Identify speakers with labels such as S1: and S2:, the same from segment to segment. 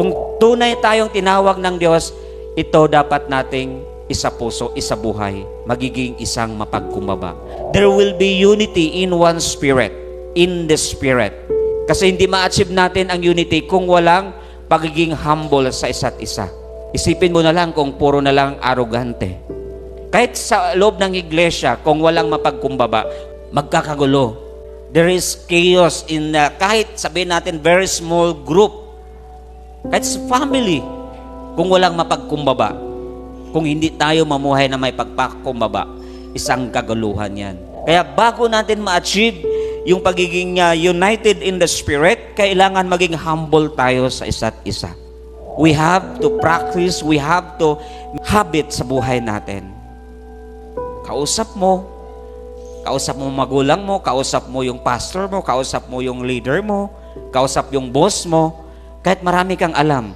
S1: Kung tunay tayong tinawag ng Diyos, ito dapat nating isa puso, isa buhay, magiging isang mapagkumbaba. There will be unity in one spirit, in the spirit. Kasi hindi ma-achieve natin ang unity kung walang pagiging humble sa isa't isa. Isipin mo na lang kung puro na lang arrogante. Kahit sa loob ng iglesia, kung walang mapagkumbaba, magkakagulo. There is chaos in kahit sabihin natin very small group. Kahit sa family, kung walang mapagkumbaba, kung hindi tayo mamuhay na may pagpakumbaba, isang kaguluhan yan. Kaya bago natin ma-achieve yung pagiging united in the Spirit, kailangan maging humble tayo sa isa't isa. We have to practice, we have to habit sa buhay natin. Kausap mo magulang mo, kausap mo yung pastor mo, kausap mo yung leader mo, kausap yung boss mo, kahit marami kang alam,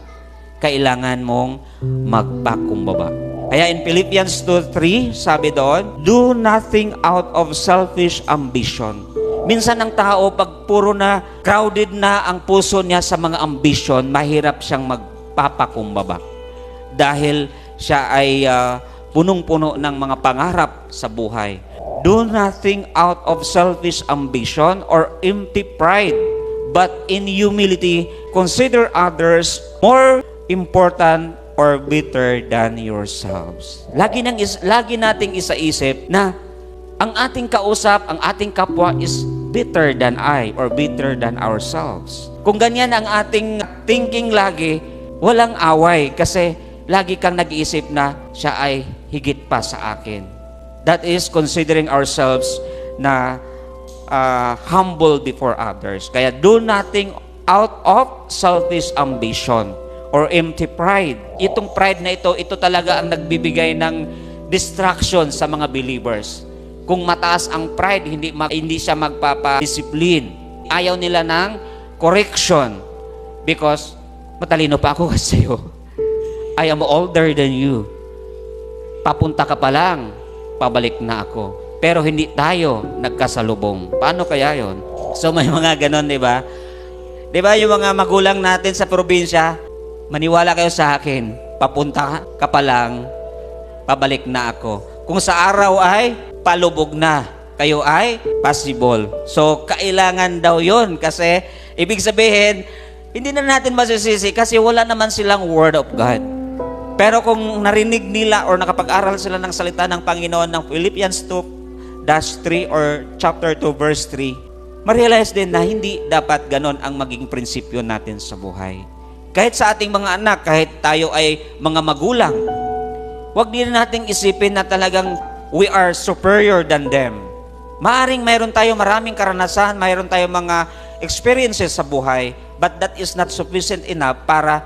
S1: kailangan mong magpakumbaba. Kaya in Philippians 2:3, sabi doon, do nothing out of selfish ambition. Minsan ang tao, pag puro na, crowded na ang puso niya sa mga ambition, mahirap siyang magpapakumbaba. Dahil siya ay punong-puno ng mga pangarap sa buhay. Do nothing out of selfish ambition or empty pride, but in humility, consider others more important or better than yourselves. Lagi nating isaisip na ang ating kausap, ang ating kapwa is better than I or better than ourselves. Kung ganyan ang ating thinking lagi, walang away kasi lagi kang nag-iisip na siya ay higit pa sa akin. That is considering ourselves na humble before others. Kaya do nothing out of selfish ambition or empty pride. Itong pride na ito talaga ang nagbibigay ng distraction sa mga believers. Kung mataas ang pride, hindi siya magpapadisiplin. Ayaw nila ng correction because matalino pa ako kasi I am older than you. Papunta ka pa lang, pabalik na ako. Pero hindi tayo nagkasalubong. Paano kaya yon? So may mga ganon, di ba? Di ba yung mga magulang natin sa probinsya, maniwala kayo sa akin, papunta ka pa lang, pabalik na ako. Kung sa araw ay palubog na, kayo ay possible. So kailangan daw yon kasi ibig sabihin, hindi na natin masisisi kasi wala naman silang Word of God. Pero kung narinig nila or nakapag-aral sila ng salita ng Panginoon ng Philippians 2:3 or chapter 2 verse 3, ma-realize din na hindi dapat ganon ang maging prinsipyo natin sa buhay. Kahit sa ating mga anak, kahit tayo ay mga magulang, huwag din nating isipin na talagang we are superior than them. Maaring mayroon tayo maraming karanasan, mayroon tayo mga experiences sa buhay, but that is not sufficient enough para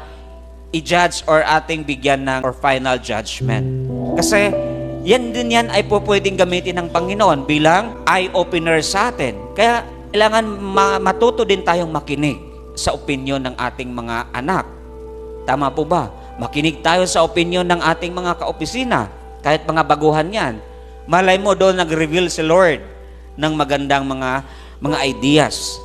S1: i-judge or ating bigyan ng or final judgment. Kasi yan ay pwedeng gamitin ng Panginoon bilang eye-opener sa atin. Kaya kailangan matuto din tayong makinig sa opinion ng ating mga anak. Tama po ba? Makinig tayo sa opinion ng ating mga kaopisina, kahit mga baguhan yan. Malay mo doon nag-reveal si Lord ng magandang mga ideas.